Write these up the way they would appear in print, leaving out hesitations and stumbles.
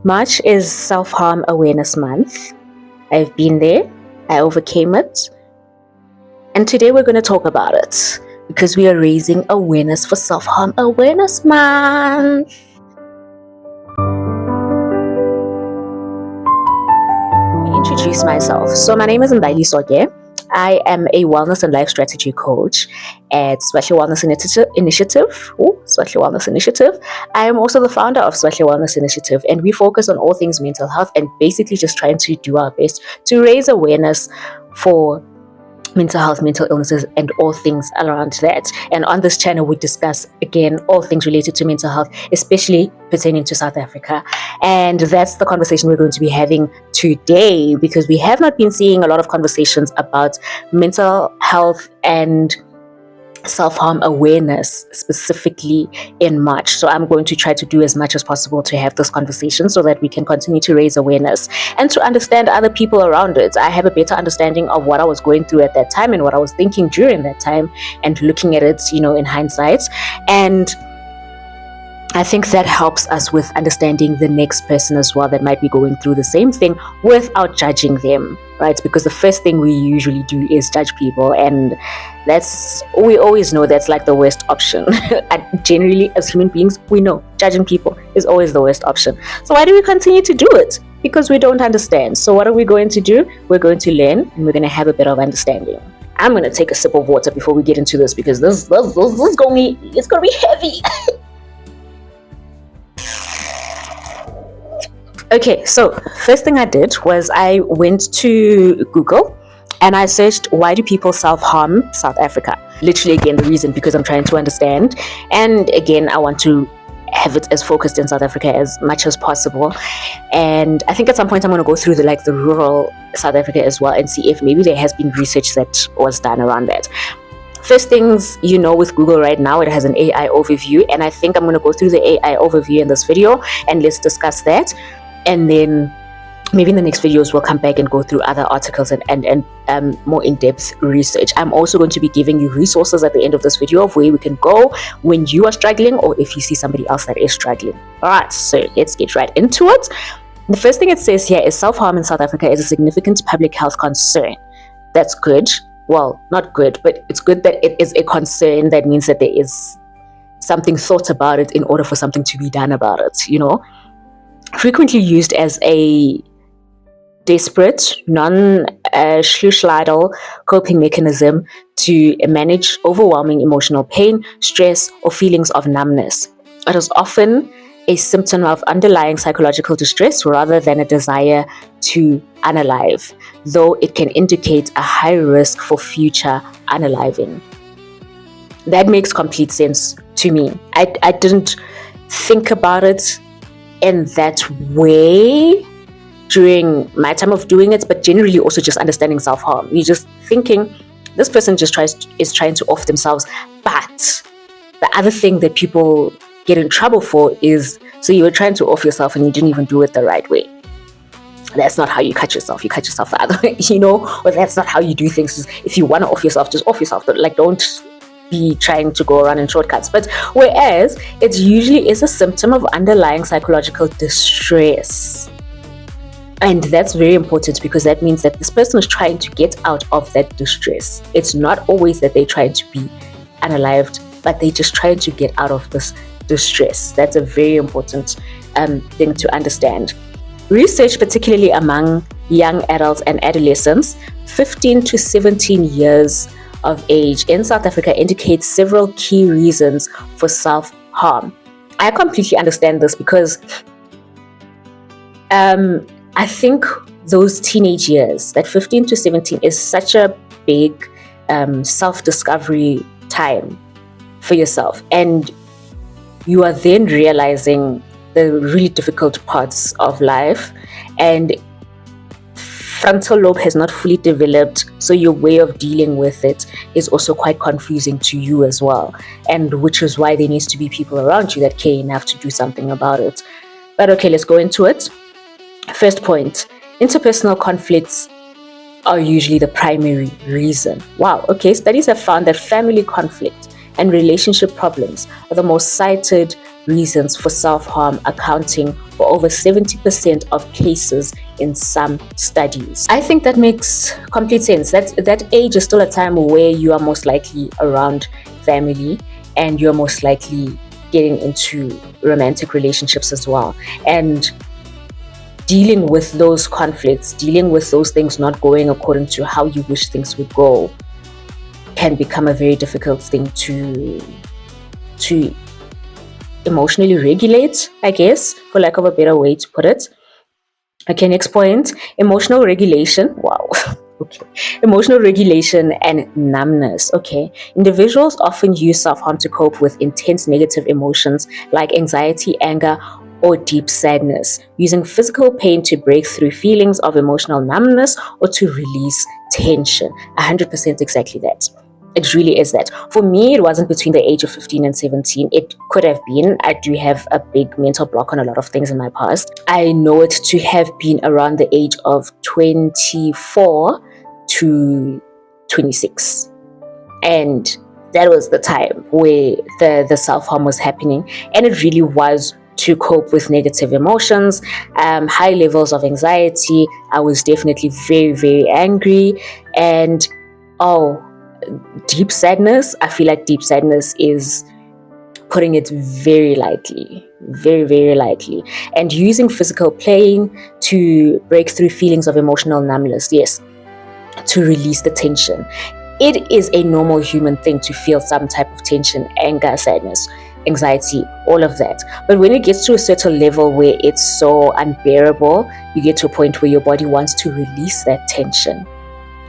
March is Self-Harm Awareness Month. I've been there, I overcame it, and today we're going to talk about it because we are raising awareness for Self-Harm Awareness Month. Let me introduce myself. So my name is Mbaili Soge. I am a wellness and life strategy coach at Swahle Wellness Initiative. Swahle Wellness Initiative. I am also the founder of Swahle Wellness Initiative, and we focus on all things mental health and basically just trying to do our best to raise awareness for mental health, mental illnesses, and all things around that. And on this channel, we discuss, again, all things related to mental health, especially pertaining to South Africa. And that's the conversation we're going to be having today, because we have not been seeing a lot of conversations about mental health and self-harm awareness specifically in March. So I'm going to try to do as much as possible to have this conversation so that we can continue to raise awareness and to understand other people around it. I have a better understanding of what I was going through at that time and what I was thinking during that time and looking at it, in hindsight. And I think that helps us with understanding the next person as well that might be going through the same thing without judging them, right? Because the first thing we usually do is judge people, and we always know that's like the worst option. And generally, as human beings, we know judging people is always the worst option. So why do we continue to do it? Because we don't understand. So what are we going to do? We're going to learn, and we're going to have a bit of understanding. I'm going to take a sip of water before we get into this, because this is going to be heavy. Okay, so first thing I did was I went to Google and I searched, why do people self-harm South Africa? Literally, again, the reason, because I'm trying to understand. And again, I want to have it as focused in South Africa as much as possible. And I think at some point I'm going to go through the rural South Africa as well and see if maybe there has been research that was done around that. First things, with Google right now, it has an AI overview. And I think I'm going to go through the AI overview in this video and let's discuss that. And then maybe in the next videos, we'll come back and go through other articles and more in-depth research. I'm also going to be giving you resources at the end of this video of where we can go when you are struggling or if you see somebody else that is struggling. All right, so let's get right into it. The first thing it says here is self-harm in South Africa is a significant public health concern. That's good. Well, not good, but it's good that it is a concern. That means that there is something thought about it in order for something to be done about it, Frequently used as a desperate, non-suicidal coping mechanism to manage overwhelming emotional pain, stress, or feelings of numbness. It is often a symptom of underlying psychological distress rather than a desire to unalive, though it can indicate a high risk for future unaliving. That makes complete sense to me. I didn't think about it in that way during my time of doing it, but generally also just understanding self-harm. You're just thinking this person just is trying to off themselves. But the other thing that people get in trouble for is, so you were trying to off yourself and you didn't even do it the right way. That's not how you cut yourself. You cut yourself the other way, or that's not how you do things. Just, if you want to off yourself, just off yourself. But don't be trying to go around in shortcuts. But whereas it usually is a symptom of underlying psychological distress. And that's very important, because that means that this person is trying to get out of that distress. It's not always that they're trying to be unalived, but they're just trying to get out of this distress. That's a very important thing to understand. Research, particularly among young adults and adolescents, 15 to 17 years of age in South Africa, indicates several key reasons for self-harm. I completely understand this because I think those teenage years, that 15 to 17, is such a big self-discovery time for yourself. And you are then realizing the really difficult parts of life, and frontal lobe has not fully developed, so your way of dealing with it is also quite confusing to you as well, and which is why there needs to be people around you that care enough to do something about it. But okay, let's go into it. First point, interpersonal conflicts are usually the primary reason. Wow, okay, studies have found that family conflict and relationship problems are the most cited reasons for self-harm, accounting for over 70% of cases in some studies. I think that makes complete sense. That age is still a time where you are most likely around family and you're most likely getting into romantic relationships as well. And dealing with those conflicts, dealing with those things not going according to how you wish things would go, can become a very difficult thing to emotionally regulate, I guess, for lack of a better way to put it. Okay, next point, emotional regulation. Wow. Okay. Emotional regulation and numbness. Okay. Individuals often use self-harm to cope with intense negative emotions like anxiety, anger, or deep sadness, using physical pain to break through feelings of emotional numbness or to release tension. 100% exactly that. It really is that. For me, it wasn't between the age of 15 and 17. It could have been. I do have a big mental block on a lot of things in my past. I know it to have been around the age of 24 to 26. And that was the time where the self-harm was happening. And it really was to cope with negative emotions, high levels of anxiety. I was definitely very, very angry. And deep sadness. I feel like deep sadness is putting it very lightly, very, very lightly. And using physical pain to break through feelings of emotional numbness, yes, to release the tension. It is a normal human thing to feel some type of tension, anger, sadness, anxiety, all of that. But when it gets to a certain level where it's so unbearable, you get to a point where your body wants to release that tension.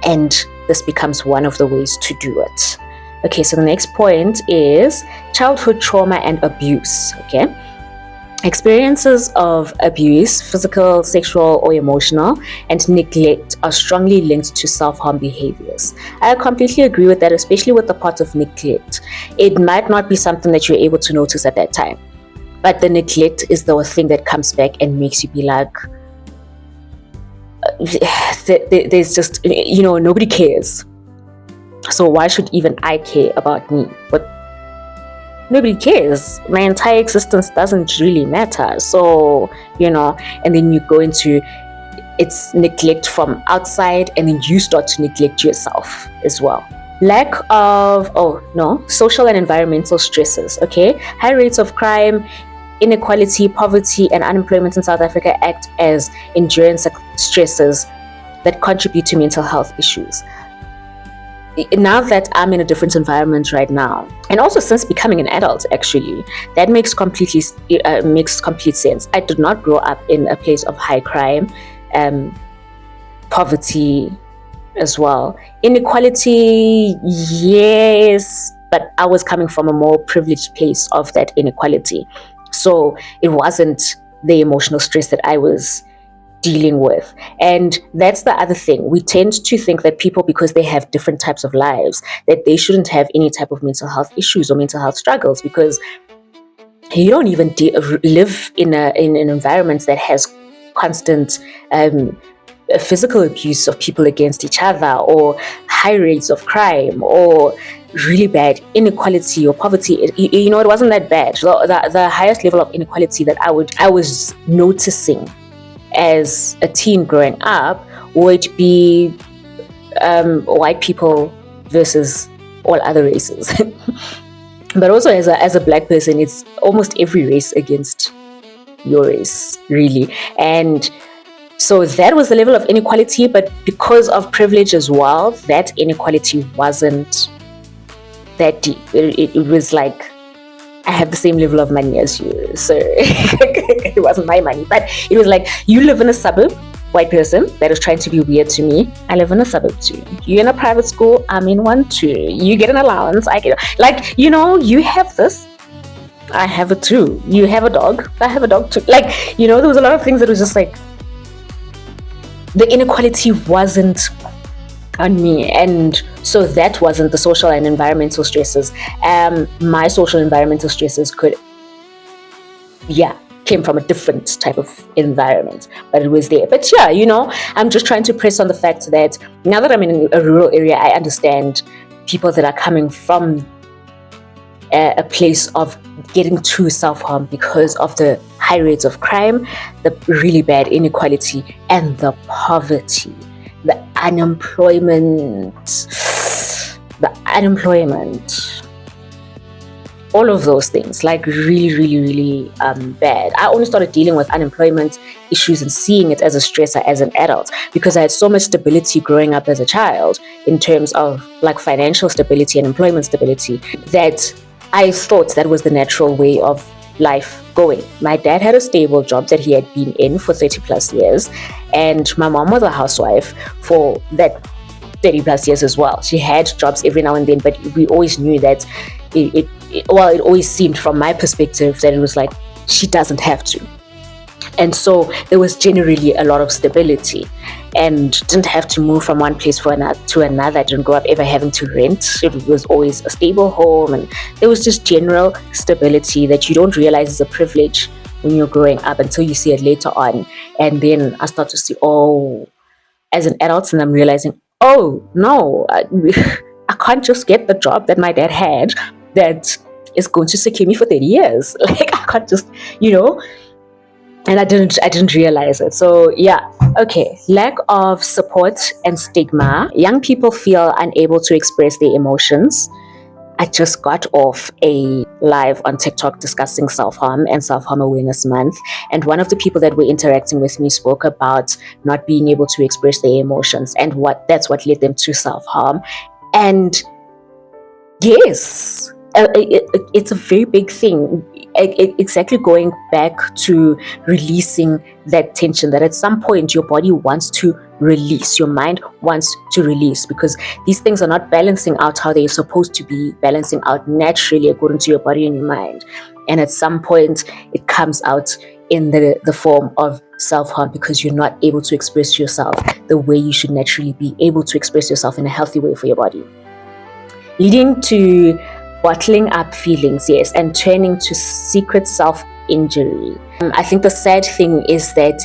And this becomes one of the ways to do it. Okay, so the next point is childhood trauma and abuse. Okay, experiences of abuse, physical, sexual, or emotional, and neglect are strongly linked to self-harm behaviors. I completely agree with that, especially with the part of neglect. It might not be something that you're able to notice at that time, but the neglect is the thing that comes back and makes you be like, there's just, nobody cares. So why should even I care about me? But nobody cares. My entire existence doesn't really matter. So, and then you go into it's neglect from outside, and then you start to neglect yourself as well. Lack of, social and environmental stresses. Okay, high rates of crime, inequality, poverty, and unemployment in South Africa act as endurance stresses that contribute to mental health issues. Now that I'm in a different environment right now, and also since becoming an adult, actually, that makes complete sense. I did not grow up in a place of high crime, poverty as well. Inequality, yes, but I was coming from a more privileged place of that inequality. So it wasn't the emotional stress that I was dealing with. And that's the other thing. We tend to think that people, because they have different types of lives, that they shouldn't have any type of mental health issues or mental health struggles, because you don't even live in an environment that has constant physical abuse of people against each other, or high rates of crime, or really bad inequality or poverty. It wasn't that bad. The highest level of inequality that I was noticing as a teen growing up would be white people versus all other races. But also as a black person, it's almost every race against your race, really. And so that was the level of inequality, but because of privilege as well, that inequality wasn't that deep. It was like, I have the same level of money as you, so it wasn't my money, but it was like, you live in a suburb, white person that is trying to be weird to me. I live in a suburb too. You're in a private school, I'm in one too. You get an allowance, I get, like, you have this, I have it too. You have a dog, I have a dog too. Like, there was a lot of things that was just like, the inequality wasn't on me, and so that wasn't the social and environmental stresses. My social environmental stresses came from a different type of environment, but it was there. But I'm just trying to press on the fact that now that I'm in a rural area, I understand people that are coming from a place of getting to self-harm because of the high rates of crime, the really bad inequality, and the poverty, the unemployment, all of those things, like really, really, really bad. I only started dealing with unemployment issues and seeing it as a stressor as an adult because I had so much stability growing up as a child in terms of like financial stability and employment stability that I thought that was the natural way of life going. My dad had a stable job that he had been in for 30 plus years, and my mom was a housewife for that 30 plus years as well. She had jobs every now and then, but we always knew that it always seemed from my perspective that it was like she doesn't have to. And so there was generally a lot of stability and didn't have to move from one place to another. I didn't grow up ever having to rent. It was always a stable home, and there was just general stability that you don't realize is a privilege when you're growing up until you see it later on. And then I start to see, as an adult, and I'm realizing, no, I can't just get the job that my dad had that is going to secure me for 30 years. Like, I can't just, and I didn't realize it. So yeah, okay. Lack of support and stigma. Young people feel unable to express their emotions. I just got off a live on TikTok discussing self-harm and Self-Harm Awareness Month. And one of the people that were interacting with me spoke about not being able to express their emotions and that's what led them to self-harm. And yes, it's a very big thing. Exactly, going back to releasing that tension that at some point your body wants to release, your mind wants to release, because these things are not balancing out how they're supposed to be balancing out naturally according to your body and your mind. And at some point it comes out in the form of self-harm because you're not able to express yourself the way you should naturally be able to express yourself in a healthy way for your body, leading to bottling up feelings, yes, and turning to secret self-injury. I think the sad thing is that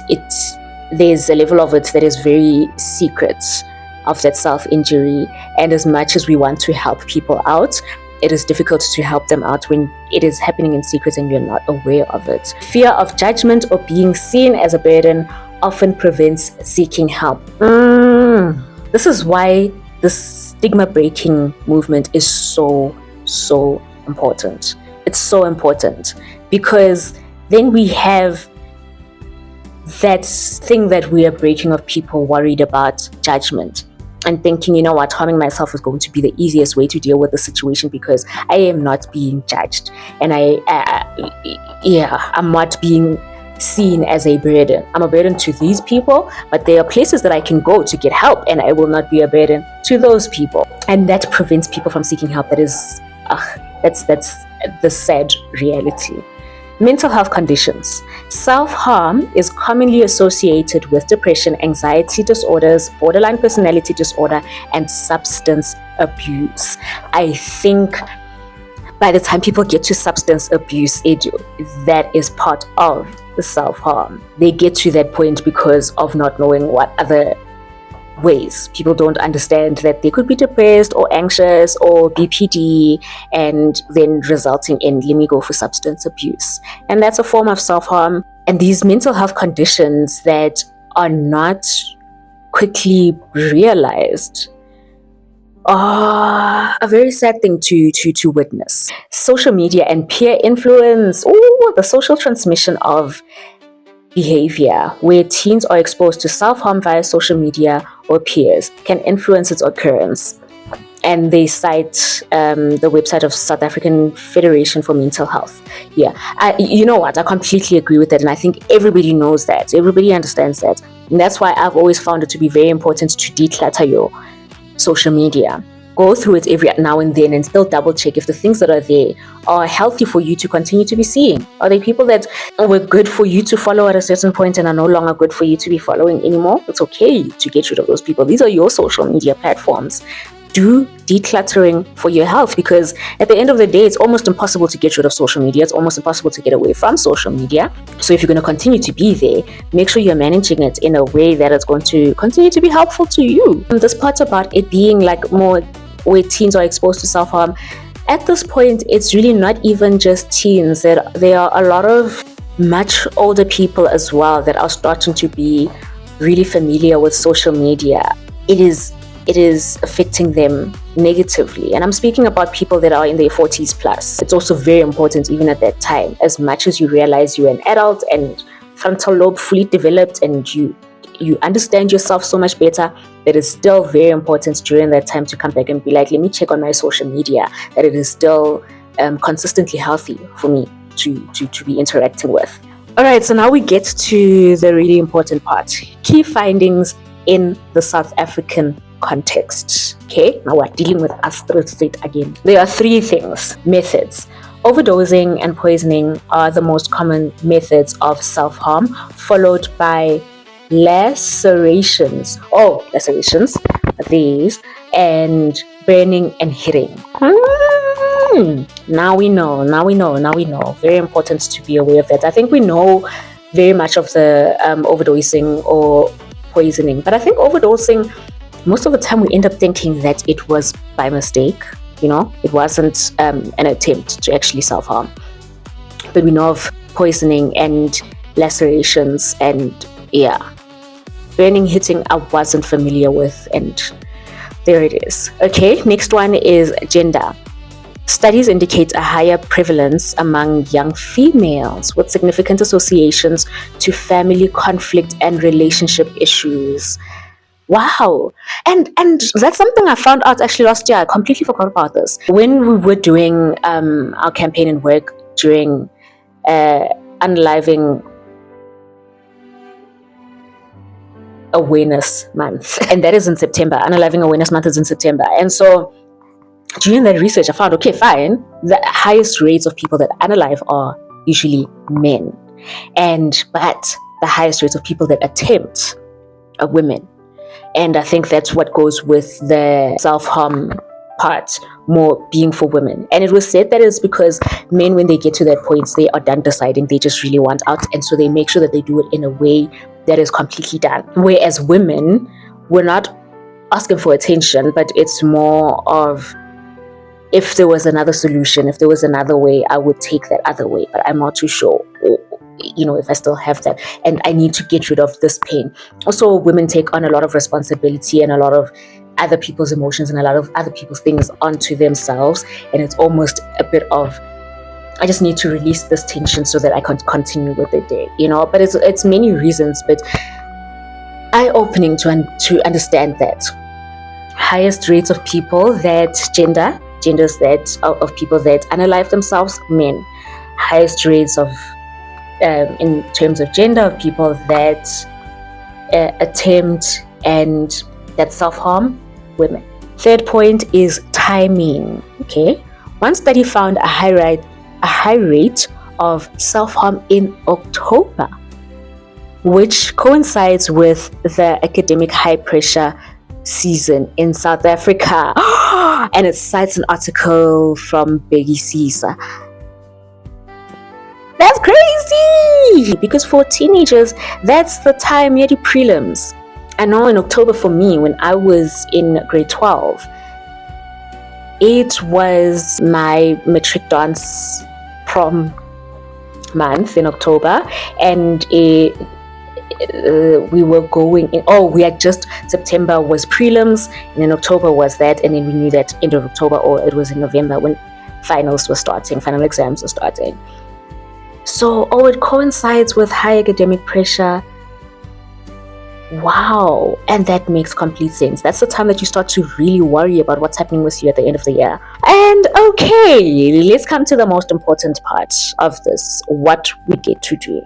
there's a level of it that is very secret, of that self-injury. And as much as we want to help people out, it is difficult to help them out when it is happening in secret and you're not aware of it. Fear of judgment or being seen as a burden often prevents seeking help. This is why the stigma breaking movement is so important. It's so important because then we have that thing that we are breaking of people worried about judgment and thinking, harming myself is going to be the easiest way to deal with the situation because I am not being judged and I'm not being seen as a burden. I'm a burden to these people, but there are places that I can go to get help and I will not be a burden to those people. And that prevents people from seeking help. That's the sad reality. Mental health conditions. Self-harm is commonly associated with depression, anxiety disorders, borderline personality disorder, and substance abuse. I think by the time people get to substance abuse, that is part of the self-harm. They get to that point because of not knowing what other ways. People don't understand that they could be depressed or anxious or BPD, and then resulting in, let me go for substance abuse. And that's a form of self-harm. And these mental health conditions that are not quickly realized are a very sad thing to witness. Social media and peer influence, the social transmission of behavior where teens are exposed to self-harm via social media or peers can influence its occurrence. And they cite the website of South African Federation for Mental Health. I completely agree with that, and I think everybody knows that, everybody understands that, and that's why I've always found it to be very important to declutter your social media. Go through it every now and then and still double check if the things that are there are healthy for you to continue to be seeing. Are they people that were good for you to follow at a certain point and are no longer good for you to be following anymore? It's okay to get rid of those people. These are your social media platforms. Do decluttering for your health, because at the end of the day, it's almost impossible to get rid of social media. It's almost impossible to get away from social media. So if you're going to continue to be there, make sure you're managing it in a way that it's going to continue to be helpful to you. And this part about it being like more where teens are exposed to self-harm, at this point, it's really not even just teens. There are a lot of much older people as well that are starting to be really familiar with social media. It is affecting them negatively. And I'm speaking about people that are in their 40s plus. It's also very important even at that time, as much as you realize you're an adult and frontal lobe fully developed and you understand yourself so much better, that is still very important during that time to come back and be like, let me check on my social media, that it is still consistently healthy for me to be interacting with. All right, so now we get to the really important part. Key findings in the South African context. Okay, now we're dealing with astral state again. There are three things. Methods. Overdosing and poisoning are the most common methods of self-harm, followed by lacerations, these, and burning and hitting. Now we know. Very important to be aware of that. I think we know very much of the overdosing or poisoning, but I think overdosing, most of the time we end up thinking that it was by mistake. It wasn't an attempt to actually self-harm. But we know of poisoning and lacerations and burning, hitting, I wasn't familiar with, and there it is. Okay, next one is gender. Studies indicate a higher prevalence among young females with significant associations to family conflict and relationship issues. Wow. And that's something I found out actually last year. I completely forgot about this. When we were doing our campaign and work during Unaliving Awareness Month, and that is in September. Unaliving Awareness Month is in September. And so during that research, I found, okay, fine, the highest rates of people that unalive are usually men. But the highest rates of people that attempt are women. And I think that's what goes with the self-harm part, more being for women. And it was said that it's because men, when they get to that point, they are done deciding, they just really want out. And so they make sure that they do it in a way that is completely done. Whereas women, we're not asking for attention, but it's more of, if there was another solution, if there was another way, I would take that other way, but I'm not too sure, if I still have that, and I need to get rid of this pain. Also, women take on a lot of responsibility and a lot of other people's emotions and a lot of other people's things onto themselves, and it's almost a bit of, I just need to release this tension so that I can continue with the day, but it's many reasons, but eye-opening to understand that highest rates of people that genders that of people that unalive themselves, men. Highest rates of in terms of gender of people that attempt and that self-harm, women. Third point is timing. Okay, one study found a high rate of self-harm in October, which coincides with the academic high pressure season in South Africa. And it cites an article from Bheki Cisa. That's crazy! Because for teenagers, that's the time, the prelims. I know in October for me, when I was in grade 12, it was my matric dance prom month in October, and we were going in, September was prelims, and then October was that, and then we knew that end of October, or it was in November when final exams were starting. So, it coincides with high academic pressure. Wow. And that makes complete sense. That's the time that you start to really worry about what's happening with you at the end of the year. And okay, let's come to the most important part of this, what we get to do.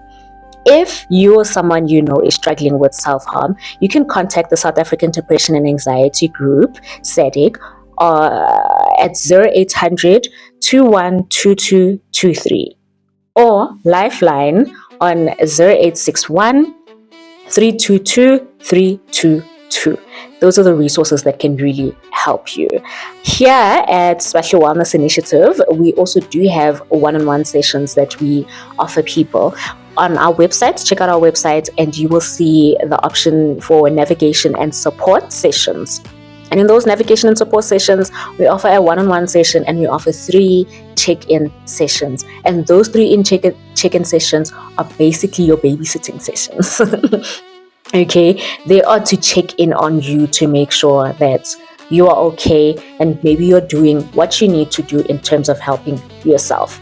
If you or someone is struggling with self-harm, you can contact the South African Depression and Anxiety Group, SADAG, at 0800 212223, or Lifeline on 0861 322 322. Those are the resources that can really help you. Here at Special Wellness Initiative, we also do have one-on-one sessions that we offer people. On our website, check out our website, and you will see the option for navigation and support sessions. And in those navigation and support sessions, we offer a one-on-one session and we offer 3 check-in sessions. And those 3 check-in sessions are basically your babysitting sessions. Okay, they are to check in on you to make sure that you are okay and maybe you're doing what you need to do in terms of helping yourself.